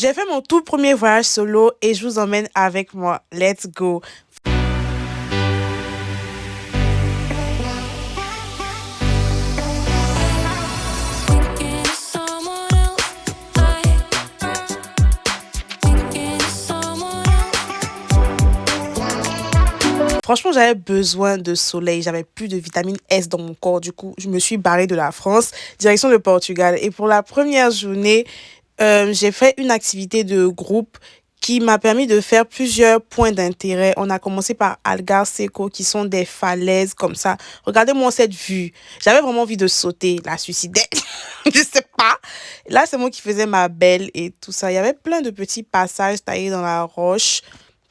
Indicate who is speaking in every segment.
Speaker 1: J'ai fait mon tout premier voyage solo et je vous emmène avec moi. Let's go. Franchement, j'avais besoin de soleil. J'avais plus de vitamine S dans mon corps. Du coup, je me suis barrée de la France, direction le Portugal. Et pour la première journée, j'ai fait une activité de groupe qui m'a permis de faire plusieurs points d'intérêt. On a commencé par Algar Seco, qui sont des falaises comme ça. Regardez-moi cette vue. J'avais vraiment envie de sauter, la suicidaire. Je sais pas. Là, c'est moi qui faisais ma belle et tout ça. Il y avait plein de petits passages taillés dans la roche.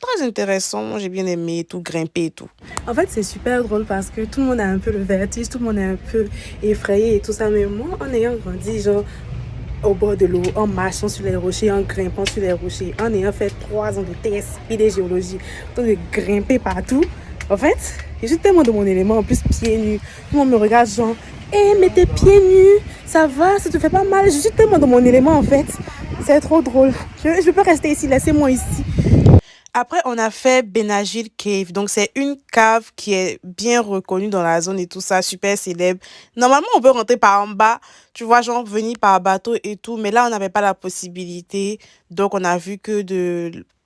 Speaker 1: Très intéressant. Moi, j'ai bien aimé tout, grimper et tout.
Speaker 2: En fait, c'est super drôle parce que tout le monde a un peu le vertige, tout le monde est un peu effrayé et tout ça. Mais moi, en ayant grandi, genre, au bord de l'eau, en marchant sur les rochers, en grimpant sur les rochers, en ayant fait 3 ans de TSP de géologie, donc de grimper partout, en fait, je suis tellement de mon élément, en plus pieds nus. Tout le monde me regarde genre, hé, mais t'es pieds nus, ça va, ça te fait pas mal. Je suis tellement de mon élément, en fait. C'est trop drôle. Je peux rester ici, laissez-moi ici.
Speaker 1: Après, on a fait Benagil Cave. Donc, c'est une cave qui est bien reconnue dans la zone et tout ça, super célèbre. Normalement, on peut rentrer par en bas, tu vois, genre venir par bateau et tout. Mais là, on n'avait pas la possibilité. Donc, on a vu que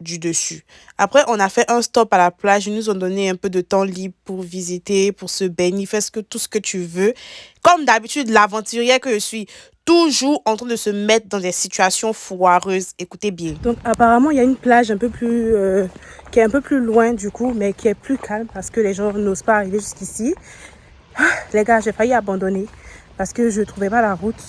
Speaker 1: du dessus. Après, on a fait un stop à la plage. Ils nous ont donné un peu de temps libre pour visiter, pour se baigner, faire tout ce que tu veux. Comme d'habitude, l'aventurière que je suis, toujours en train de se mettre dans des situations foireuses. Écoutez bien.
Speaker 2: Donc apparemment, il y a une plage un peu plus qui est un peu plus loin du coup, mais qui est plus calme parce que les gens n'osent pas arriver jusqu'ici. Les gars, j'ai failli abandonner parce que je ne trouvais pas la route.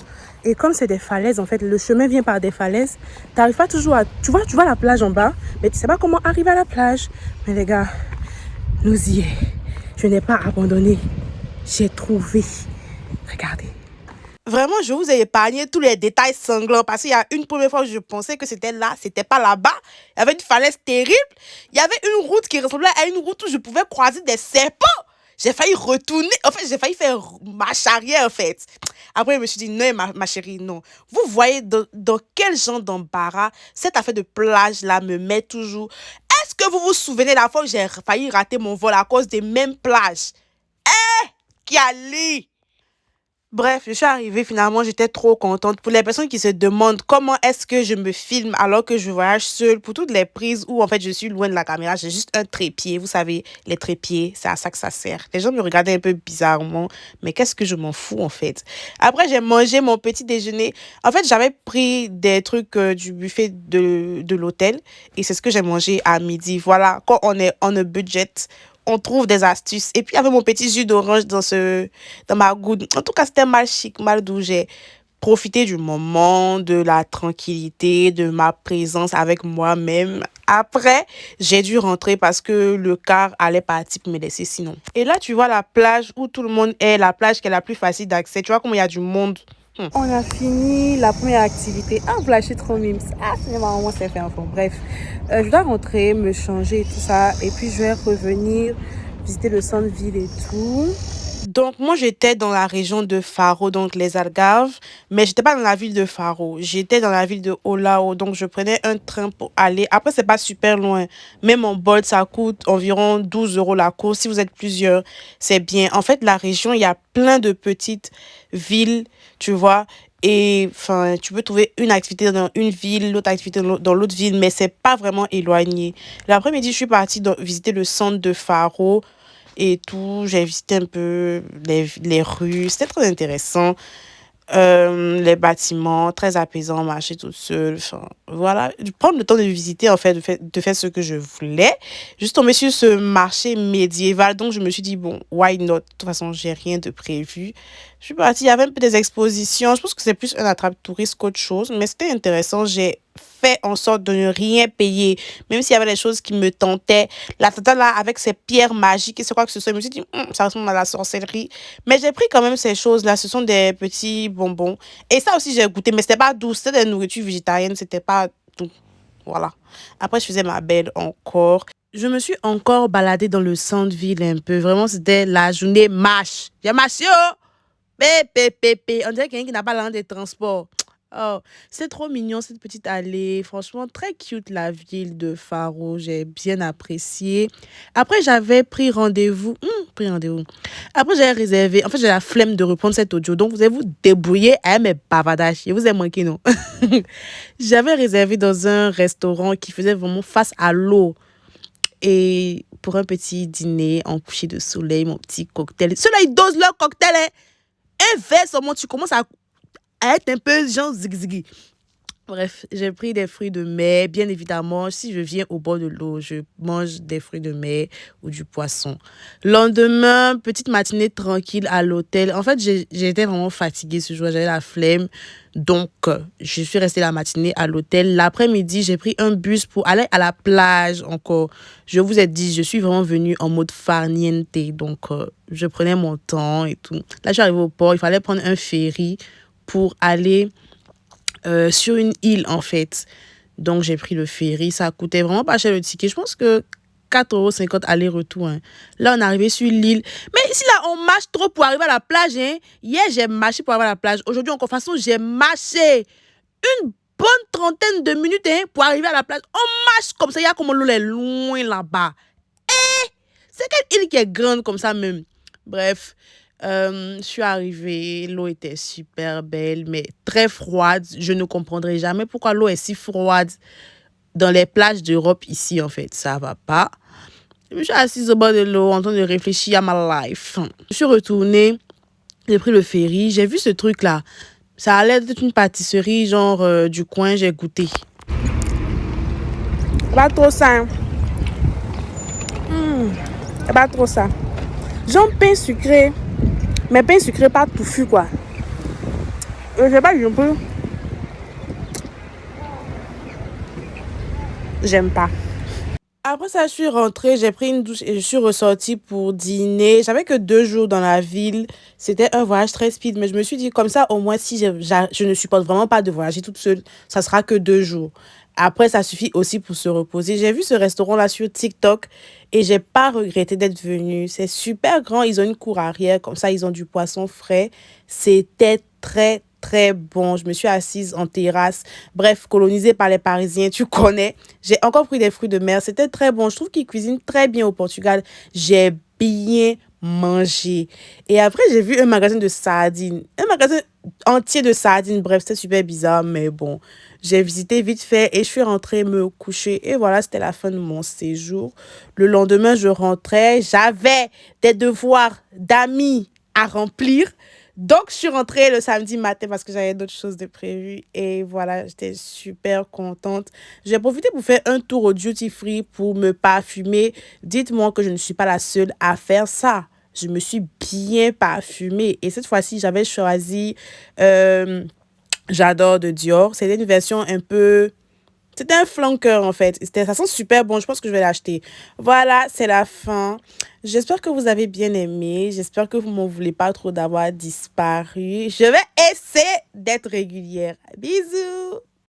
Speaker 2: Et comme c'est des falaises, en fait, le chemin vient par des falaises. Tu n'arrives pas toujours à... Tu vois la plage en bas, mais tu ne sais pas comment arriver à la plage. Mais les gars, nous y est. Je n'ai pas abandonné. J'ai trouvé. Regardez.
Speaker 1: Vraiment, je vous ai épargné tous les détails sanglants parce qu'il y a une première fois où je pensais que c'était là, c'était pas là-bas. Il y avait une falaise terrible. Il y avait une route qui ressemblait à une route où je pouvais croiser des serpents. J'ai failli retourner. En fait, j'ai failli faire marche arrière, en fait. Après, je me suis dit, non, ma chérie, non. Vous voyez dans quel genre d'embarras cette affaire de plage-là me met toujours. Est-ce que vous vous souvenez la fois où j'ai failli rater mon vol à cause des mêmes plages? Qui allait? Bref, je suis arrivée, finalement, j'étais trop contente. Pour les personnes qui se demandent comment est-ce que je me filme alors que je voyage seule, pour toutes les prises où en fait je suis loin de la caméra, j'ai juste un trépied. Vous savez, les trépieds, c'est à ça que ça sert. Les gens me regardaient un peu bizarrement, mais qu'est-ce que je m'en fous en fait. Après, j'ai mangé mon petit déjeuner. En fait, j'avais pris des trucs du buffet de l'hôtel et c'est ce que j'ai mangé à midi. Voilà, quand on est on a budget, on trouve des astuces. Et puis, il y avait mon petit jus d'orange dans ma goutte. En tout cas, c'était mal chic, mal doux. J'ai profité du moment, de la tranquillité, de ma présence avec moi-même. Après, j'ai dû rentrer parce que le car allait partir pour me laisser sinon. Et là, tu vois la plage où tout le monde est, la plage qui est la plus facile d'accès. Tu vois comment il y a du monde.
Speaker 2: On a fini la première activité. Ah, voilà, je suis trop mimes. Ah, c'est ma maman s'est fait un fond. Bref, je dois rentrer, me changer et tout ça. Et puis, je vais revenir visiter le centre-ville et tout.
Speaker 1: Donc, moi, j'étais dans la région de Faro, donc les Algarves, mais j'étais pas dans la ville de Faro. J'étais dans la ville de Olao, donc je prenais un train pour aller. Après, c'est pas super loin. Même en Bolt, ça coûte environ 12 € la course. Si vous êtes plusieurs, c'est bien. En fait, la région, il y a plein de petites villes, tu vois. Et enfin, tu peux trouver une activité dans une ville, l'autre activité dans l'autre ville, mais c'est pas vraiment éloigné. L'après-midi, je suis partie visiter le centre de Faro et tout. J'ai visité un peu les rues. C'était très intéressant. Les bâtiments, très apaisants, marcher toute seule. Enfin, voilà. Prendre le temps de visiter, en fait, de faire ce que je voulais. Juste tomber sur ce marché médiéval. Donc, je me suis dit, bon, why not? De toute façon, j'ai rien de prévu. Je suis partie, il y avait un peu des expositions. Je pense que c'est plus un attrape-touriste qu'autre chose. Mais c'était intéressant. J'ai fait en sorte de ne rien payer. Même s'il y avait des choses qui me tentaient. La tata là, avec ses pierres magiques et c'est quoi que ce soit, je me suis dit, ça ressemble à la sorcellerie. Mais j'ai pris quand même ces choses-là. Ce sont des petits bonbons. Et ça aussi, j'ai goûté. Mais c'était pas doux. C'était des nourritures végétariennes. C'était pas doux. Voilà. Après, je faisais ma belle encore. Je me suis encore baladée dans le centre-ville un peu. Vraiment, c'était la journée marche. J'ai marché, oh! Pépé. On dirait quelqu'un qui n'a pas langue de transport. Oh, c'est trop mignon cette petite allée. Franchement, très cute la ville de Faro. J'ai bien apprécié. Après, j'avais pris rendez-vous. Pris rendez-vous. Après, j'avais réservé. En fait, j'ai la flemme de reprendre cet audio. Donc, vous allez vous débrouiller à mes bavardages. Je vous ai manqué, non? J'avais réservé dans un restaurant qui faisait vraiment face à l'eau. Et pour un petit dîner en coucher de soleil, mon petit cocktail. Ceux-là, ils dosent leur cocktail, hein. Un verre seulement, tu commences à être un peu genre zigzag. Bref, j'ai pris des fruits de mer. Bien évidemment, si je viens au bord de l'eau, je mange des fruits de mer ou du poisson. Lendemain, petite matinée tranquille à l'hôtel. En fait, j'étais vraiment fatiguée ce jour, j'avais la flemme. Donc, je suis restée la matinée à l'hôtel. L'après-midi, j'ai pris un bus pour aller à la plage encore. Je vous ai dit, je suis vraiment venue en mode farniente. Donc, je prenais mon temps et tout. Là, je suis arrivée au port. Il fallait prendre un ferry pour aller sur une île en fait. Donc j'ai pris le ferry, ça coûtait vraiment pas cher le ticket. Je pense que 4,50 € aller-retour, hein. Là, on est arrivé sur l'île. Mais ici, là, on marche trop pour arriver à la plage, hein. Hier, j'ai marché pour arriver à la plage. Aujourd'hui, encore, de toute façon, j'ai marché une bonne trentaine de minutes, hein, pour arriver à la plage. On marche comme ça. Il y a comme l'eau est loin là-bas. C'est quelle île qui est grande comme ça même? Bref, je suis arrivée, l'eau était super belle, mais très froide. Je ne comprendrai jamais pourquoi l'eau est si froide dans les plages d'Europe ici, en fait. Ça va pas. Je me suis assise au bord de l'eau en train de réfléchir à ma life. Je suis retournée, j'ai pris le ferry, j'ai vu ce truc-là. Ça allait être une pâtisserie, genre du coin, j'ai goûté. Pas trop ça, hein. Pas trop ça. Genre pain sucré, mais pain sucré pas touffu, quoi. Je sais pas, un peu. J'aime pas. Après ça, je suis rentrée, j'ai pris une douche et je suis ressortie pour dîner. J'avais que 2 jours dans la ville. C'était un voyage très speed, mais je me suis dit, comme ça, au moins, si je ne supporte vraiment pas de voyager toute seule, ça sera que 2 jours. Après, ça suffit aussi pour se reposer. J'ai vu ce restaurant-là sur TikTok et j'ai pas regretté d'être venue. C'est super grand. Ils ont une cour arrière, comme ça, ils ont du poisson frais. C'était très, très bon. Je me suis assise en terrasse. Bref, colonisée par les Parisiens, tu connais. J'ai encore pris des fruits de mer. C'était très bon. Je trouve qu'ils cuisinent très bien au Portugal. J'ai bien mangé. Et après, j'ai vu un magasin de sardines. Un magasin entier de sardines. Bref, c'était super bizarre, mais bon. J'ai visité vite fait et je suis rentrée me coucher. Et voilà, c'était la fin de mon séjour. Le lendemain, je rentrais. J'avais des devoirs d'amis à remplir. Donc, je suis rentrée le samedi matin parce que j'avais d'autres choses de prévues. Et voilà, j'étais super contente. J'ai profité pour faire un tour au duty free pour me parfumer. Dites-moi que je ne suis pas la seule à faire ça. Je me suis bien parfumée. Et cette fois-ci, j'avais choisi J'adore de Dior. C'était une version un peu... C'était un flanqueur en fait. Ça sent super bon. Je pense que je vais l'acheter. Voilà, c'est la fin. J'espère que vous avez bien aimé. J'espère que vous m'en voulez pas trop d'avoir disparu. Je vais essayer d'être régulière. Bisous.